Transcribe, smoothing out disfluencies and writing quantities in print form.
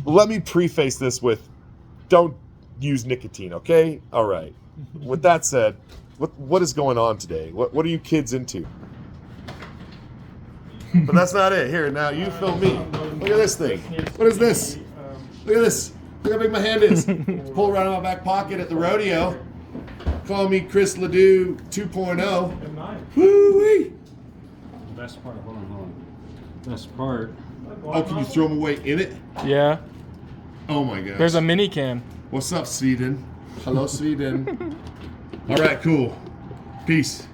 let me preface this with, don't use nicotine, okay? All right. With that said, what is going on today? What are you kids into? But that's not it. Here, now you film me. Look at this thing. What is this? Look at this. Look how big my hand is. It's pulled right out of my back pocket at the rodeo. Call me Chris Ledoux 2.0. Woo-wee. Best part, hold on. Best part. Oh, can you throw them away in it? Yeah. Oh my gosh. There's a mini can. What's up, Sweden? Hello, Sweden. All right, cool. Peace.